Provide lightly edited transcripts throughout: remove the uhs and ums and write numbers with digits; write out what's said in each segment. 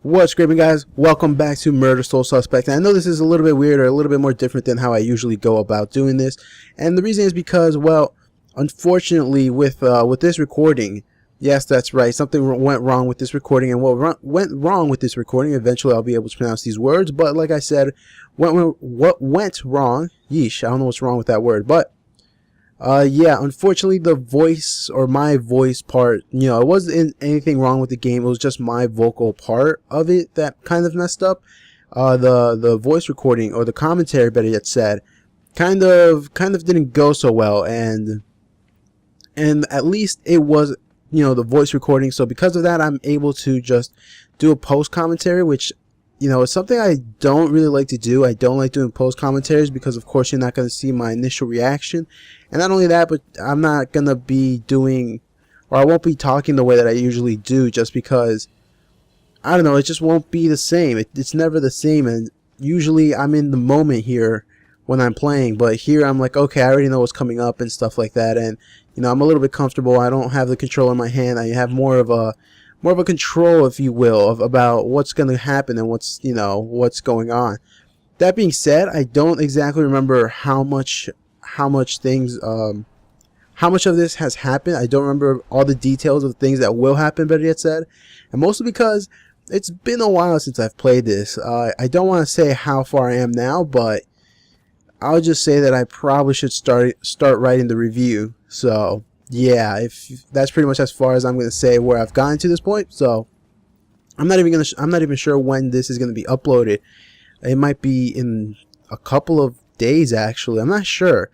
What's scraping, guys? Welcome back to Murder Soul Suspect. And I know this is a little bit weird or a little bit more different than how I usually go about doing this, and the reason is because, well, unfortunately, with this recording, yes, that's right, something went wrong with this recording, and what went wrong with this recording, eventually I'll be able to pronounce these words, but like I said, what went wrong? Yeesh, I don't know what's wrong with that word, but yeah, unfortunately the voice or my voice part, it wasn't anything wrong with the game. It was just my vocal part of it that kind of messed up. The voice recording or the commentary, better yet said, kind of didn't go so well, and at least it was, the voice recording. So because of that, I'm able to just do a post commentary, which it's something I don't really like to do. I don't like doing post commentaries because, of course, you're not going to see my initial reaction. And not only that, but I'm not going to be doing, or I won't be talking the way that I usually do, just because, I don't know, it just won't be the same. It's never the same. And usually I'm in the moment here when I'm playing. But here I'm like, okay, I already know what's coming up and stuff like that. And, I'm a little bit comfortable. I don't have the control in my hand. I have more of a control, if you will, about what's going to happen and what's going on. That being said, I don't exactly remember how much things, how much of this has happened. I don't remember all the details of things that will happen, better yet said, and mostly because it's been a while since I've played this. I don't want to say how far I am now, but I'll just say that I probably should start writing the review. So yeah, if that's pretty much as far as I'm going to say where I've gotten to this point. So I'm not even sure when this is going to be uploaded. It might be in a couple of days, actually. I'm not sure.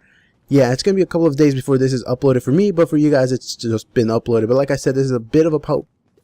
Yeah, it's going to be a couple of days before this is uploaded for me, but for you guys it's just been uploaded. But like I said, this is a bit of a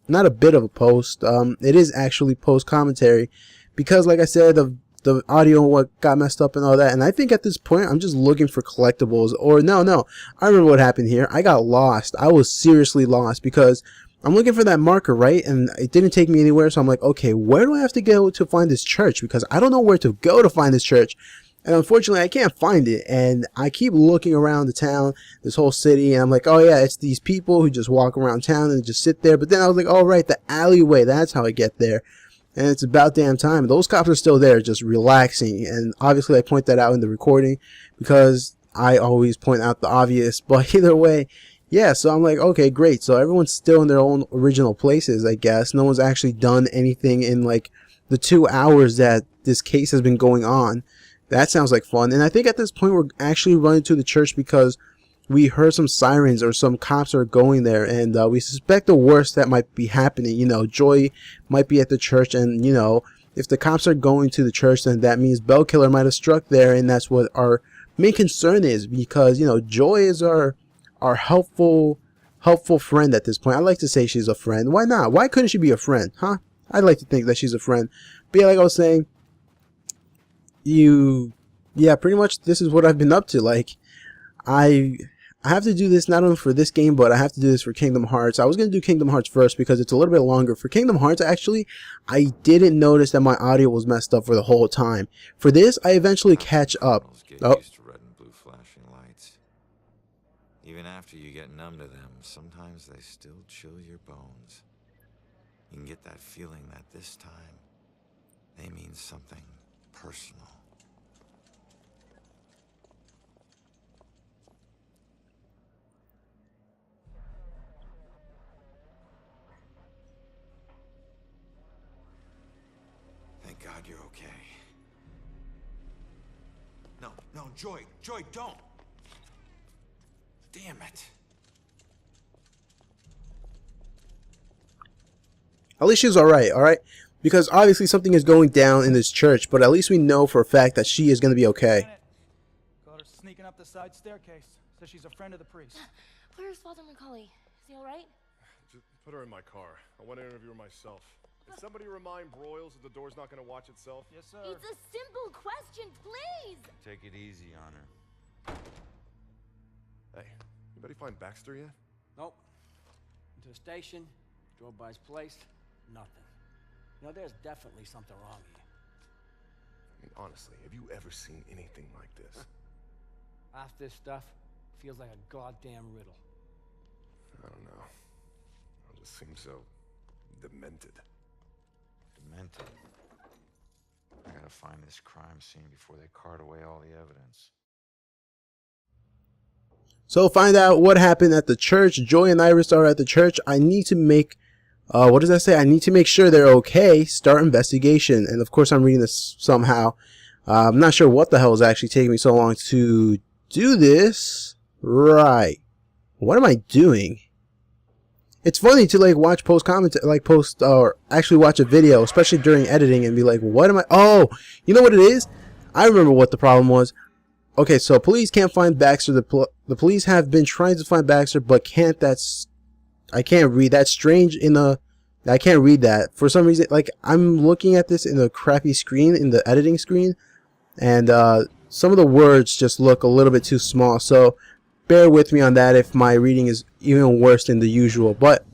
not a bit of a post. It is actually post commentary because, like I said, the audio and what got messed up and all that. And I think at this point I'm just looking for collectibles. Or no, I remember what happened here. I got lost. I was seriously lost because I'm looking for that marker, right? And it didn't take me anywhere. So I'm like, okay, where do I have to go to find this church? Because I don't know where to go to find this church. And unfortunately, I can't find it. And I keep looking around the town, this whole city, and I'm like, oh yeah, it's these people who just walk around town and just sit there. But then I was like, oh right, the alleyway, that's how I get there. And it's about damn time. Those cops are still there, just relaxing. And obviously I point that out in the recording because I always point out the obvious. But either way, yeah, so I'm like, okay, great. So everyone's still in their own original places, I guess. No one's actually done anything in like the 2 hours that this case has been going on. That sounds like fun. And I think at this point we're actually running to the church because we heard some sirens or some cops are going there, and we suspect the worst that might be happening. Joy might be at the church, and if the cops are going to the church, then that means Bell Killer might have struck there, and that's what our main concern is, because Joy is our helpful friend at this point. I like to say she's a friend. Why not? Why couldn't she be a friend, huh? I'd like to think that she's a friend. But yeah, like I was saying, yeah, pretty much this is what I've been up to. Like, I have to do this not only for this game, but I have to do this for Kingdom Hearts. I was going to do Kingdom Hearts first because it's a little bit longer. For Kingdom Hearts, actually, I didn't notice that my audio was messed up for the whole time. For this, I eventually catch up. Oh. Used to red and blue flashing lights. Even after you get numb to them, sometimes they still chill your bones. You can get that feeling that this time, they mean something personal. Thank God you're okay. No, Joy, don't! Damn it. At least she's alright? Because obviously something is going down in this church, but at least we know for a fact that she is going to be okay. Got her sneaking up the side staircase. Says she's a friend of the priest. Where's Father Macaulay? Is he alright? Just put her in my car. I want to interview her myself. Can somebody remind Broyles that the door's not going to watch itself? Yes, sir. It's a simple question, please! Take it easy on her. Hey, anybody find Baxter yet? Nope. Went to the station, drove by his place, nothing. There's definitely something wrong here. I mean, honestly, have you ever seen anything like this? Half this stuff feels like a goddamn riddle. I don't know. It just seems so demented. find this crime scene before they cart away all the evidence. So find out what happened at the church. Joy and Iris are at the church. I need to make, what does that say? I need to make sure they're okay. Start investigation. And of course I'm reading this somehow. I'm not sure what the hell is actually taking me so long to do this. Right. What am I doing? It's funny to like watch or actually watch a video, especially during editing, and be like, what am I? Oh, you know what it is? I remember what the problem was. Okay, so police can't find Baxter. The police have been trying to find Baxter, but can't. I can't read. That's strange I can't read that. For some reason, like, I'm looking at this in a crappy screen, in the editing screen, and some of the words just look a little bit too small. So bear with me on that if my reading is even worse than the usual. But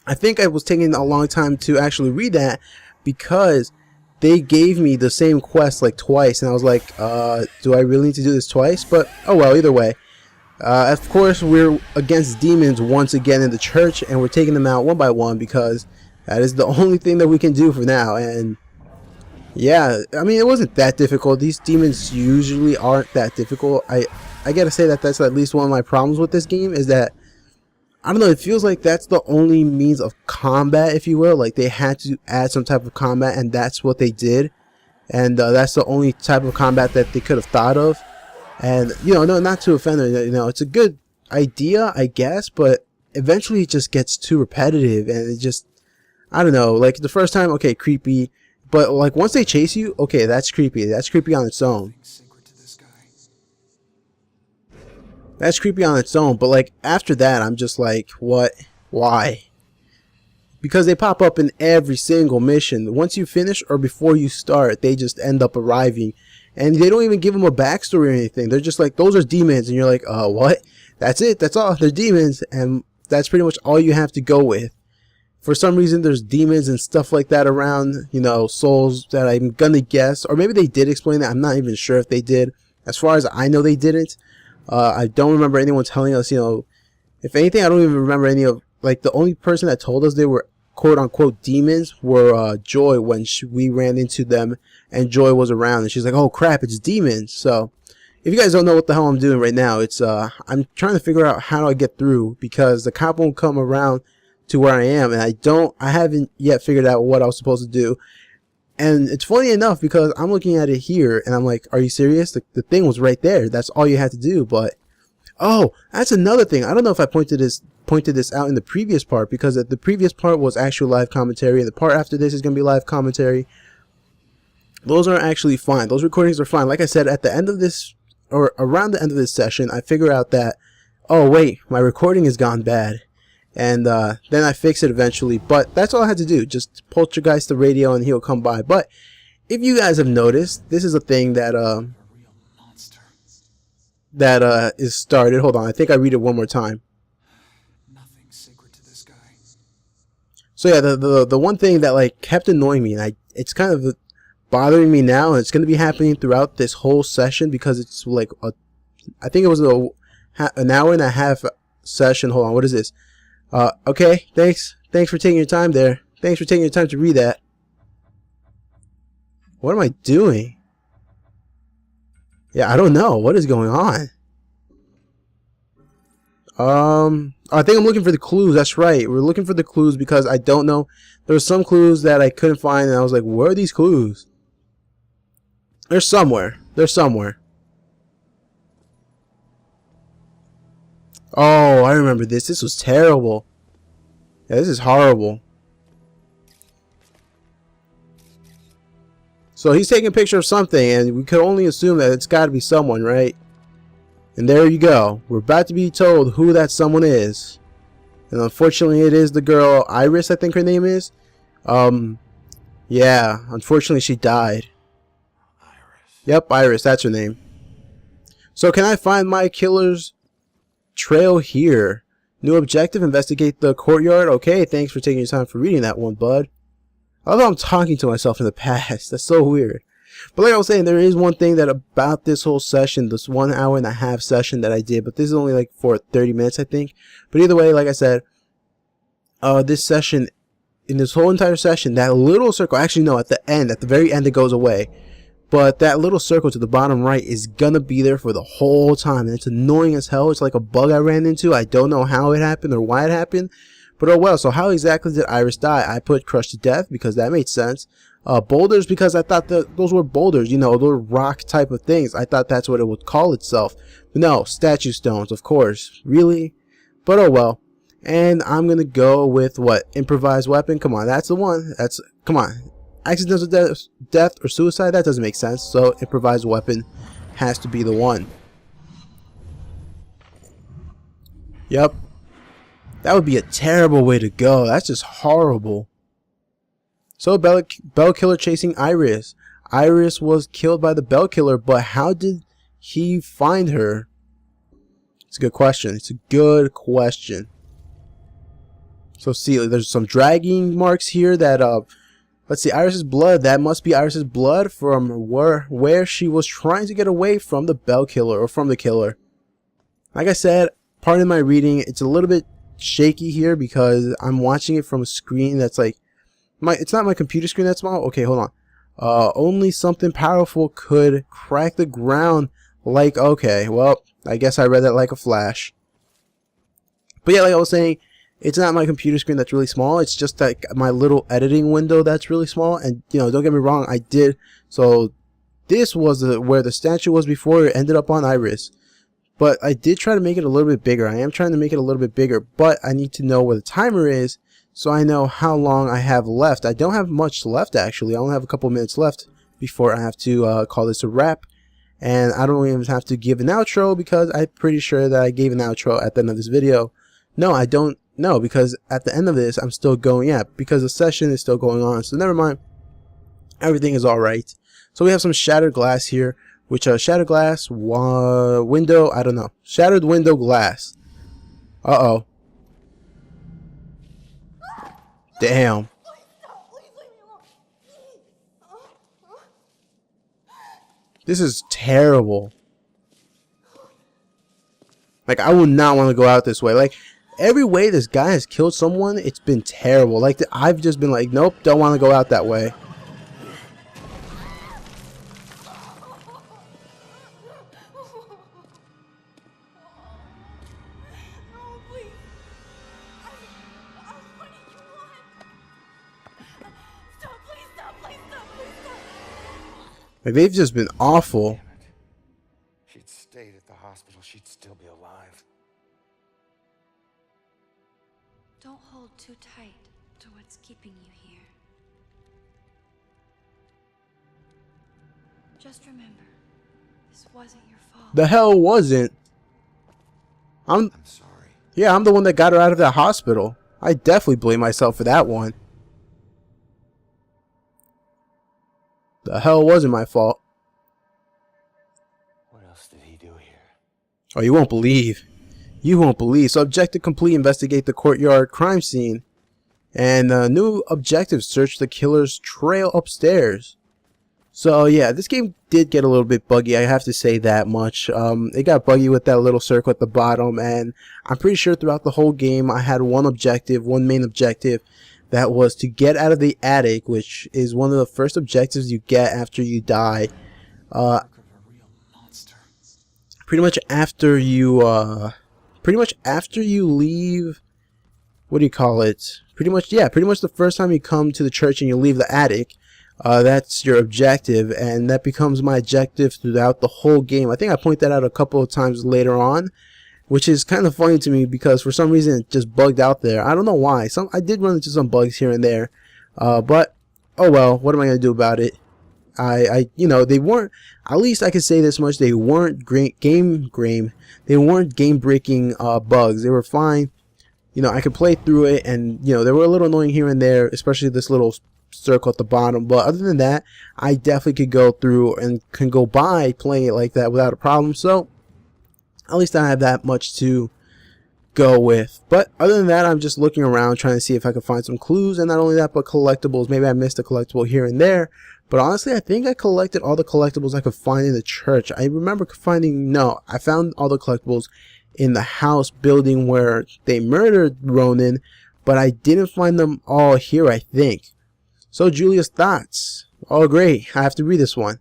I think it was taking a long time to actually read that because they gave me the same quest like twice, and I was like, do I really need to do this twice? But oh well, either way. Of course, we're against demons once again in the church, and we're taking them out one by one because that is the only thing that we can do for now. And yeah, I mean, it wasn't that difficult. These demons usually aren't that difficult. I gotta say that that's at least one of my problems with this game, is that, I don't know, it feels like that's the only means of combat, if you will. Like, they had to add some type of combat, and that's what they did. And that's the only type of combat that they could have thought of. And, you know, no, not to offend her, you know, it's a good idea, I guess, but eventually it just gets too repetitive, and it just, I don't know, like, the first time, okay, creepy, but, like, once they chase you, okay, that's creepy on its own. That's creepy on its own, but, like, after that, I'm just like, what? Why? Because they pop up in every single mission. Once you finish or before you start, they just end up arriving. And they don't even give them a backstory or anything. They're just like, those are demons. And you're like, what? That's it. That's all. They're demons. And that's pretty much all you have to go with. For some reason, there's demons and stuff like that around, you know, souls that I'm going to guess. Or maybe they did explain that. I'm not even sure if they did. As far as I know, they didn't. I don't remember anyone telling us, you know, if anything, I don't even remember any of, like, the only person that told us they were quote-unquote demons were Joy, when we ran into them and Joy was around, and she's like, oh crap, it's demons. So if you guys don't know what the hell I'm doing right now, it's I'm trying to figure out how do I get through, because the cop won't come around to where I am, and I haven't yet figured out what I was supposed to do. And it's funny enough, because I'm looking at it here and I'm like, are you serious? The thing was right there. That's all you had to do. But oh, that's another thing. I don't know if I pointed this out in the previous part, because the previous part was actual live commentary, and the part after this is going to be live commentary. Those are actually fine. Those recordings are fine. Like I said, at the end of this, or around the end of this session, I figure out that, oh wait, my recording has gone bad. And then I fix it eventually. But that's all I had to do. Just poltergeist the radio and he'll come by. But if you guys have noticed, this is a thing that is started. Hold on, I think I read it one more time. So yeah, the one thing that like kept annoying me, and it's kind of bothering me now, and it's going to be happening throughout this whole session, because it's like I think it was an hour and a half session. Hold on, what is this? Okay, thanks for taking your time there. Thanks for taking your time to read that. What am I doing? Yeah, I don't know. What is going on? I think I'm looking for the clues. That's right. We're looking for the clues, because I don't know. There were some clues that I couldn't find, and I was like, where are these clues? They're somewhere. They're somewhere. Oh, I remember this. This was terrible. Yeah, this is horrible. So he's taking a picture of something, and we could only assume that it's got to be someone, right? And there you go. We're about to be told who that someone is. And unfortunately, it is the girl, Iris, I think her name is. Yeah, unfortunately, she died. Iris. Yep, Iris, that's her name. So can I find my killer's trail here? New objective, investigate the courtyard. Okay, thanks for taking your time for reading that one, bud. I love how I'm talking to myself in the past. That's so weird. But like I was saying, there is one thing that about this whole session, this 1 hour and a half session that I did, but this is only like for 30 minutes, I think. But either way, like I said, this session, in this whole entire session, that little circle, actually no, at the end, at the very end, it goes away. but that little circle to the bottom right is gonna be there for the whole time, and it's annoying as hell. It's like a bug I ran into. I don't know how it happened or why it happened, but oh well. So how exactly did Iris die? I put crushed to death because that made sense. Boulders, because I thought that those were boulders, you know, little rock type of things. I thought that's what it would call itself. But no, statue stones, of course. Really? But oh well. And I'm gonna go with what? Improvised weapon? Come on, that's the one. Come on. Accidental death or suicide? That doesn't make sense. So improvised weapon has to be the one. Yep. That would be a terrible way to go. That's just horrible. So Bell Killer chasing Iris. Iris was killed by the Bell Killer, but how did he find her? It's a good question. It's a good question. So see, there's some dragging marks here that let's see, Iris's blood. That must be Iris's blood from where she was trying to get away from the Bell Killer, or from the killer. Like I said, pardon my reading. It's a little bit shaky here because I'm watching it from a screen that's like it's not my computer screen that's small. Okay, hold on. Only something powerful could crack the ground. Like, okay, well, I guess I read that like a flash. But yeah, like I was saying, it's not my computer screen that's really small. It's just like my little editing window that's really small. And you know, don't get me wrong, I did. So this was where the statue was before it ended up on Iris. But I did try to make it a little bit bigger. I am trying to make it a little bit bigger, but I need to know where the timer is so I know how long I have left. I don't have much left, actually. I only have a couple minutes left before I have to call this a wrap. And I don't even have to give an outro because I'm pretty sure that I gave an outro at the end of this video. No, I don't know, because at the end of this, I'm still going, yeah, because the session is still going on. So never mind. Everything is alright. So we have some shattered glass here, which shattered glass, window, I don't know. Shattered window glass. Uh-oh. Damn. This is terrible. Like, I would not want to go out this way. Like, every way this guy has killed someone, it's been terrible. Like, I've just been like, nope, don't want to go out that way. Like, they've just been awful. If she'd stayed at the hospital, she'd still be alive. Don't hold too tight to what's keeping you here. Just remember, this wasn't your fault. The hell wasn't. I'm sorry. Yeah, I'm the one that got her out of that hospital. I definitely blame myself for that one. The hell wasn't my fault. What else did he do here? Oh, you won't believe. You won't believe. So objective complete, investigate the courtyard crime scene. And new objective, search the killer's trail upstairs. So yeah, this game did get a little bit buggy, I have to say that much. It got buggy with that little circle at the bottom, and I'm pretty sure throughout the whole game I had one main objective. That was to get out of the attic, which is one of the first objectives you get after you die. Pretty much after you leave, what do you call it? Pretty much the first time you come to the church and you leave the attic, that's your objective, and that becomes my objective throughout the whole game. I think I point that out a couple of times later on, which is kind of funny to me because for some reason it just bugged out there. I don't know why. I did run into some bugs here and there, but oh well. What am I gonna do about it? You know, they weren't. At least I can say this much: they weren't game breaking bugs. They were fine. You know, I could play through it, and you know, they were a little annoying here and there, especially this little circle at the bottom. But other than that, I definitely could go through and can go by playing it like that without a problem. So at least I have that much to go with. But other than that, I'm just looking around trying to see if I can find some clues, and not only that, but collectibles. Maybe I missed a collectible here and there, but honestly I think I collected all the collectibles I could find in the church. I remember finding, no, I found all the collectibles in the house building where they murdered Ronan, but I didn't find them all here, I think. So Julia's thoughts. Oh great, I have to read this one.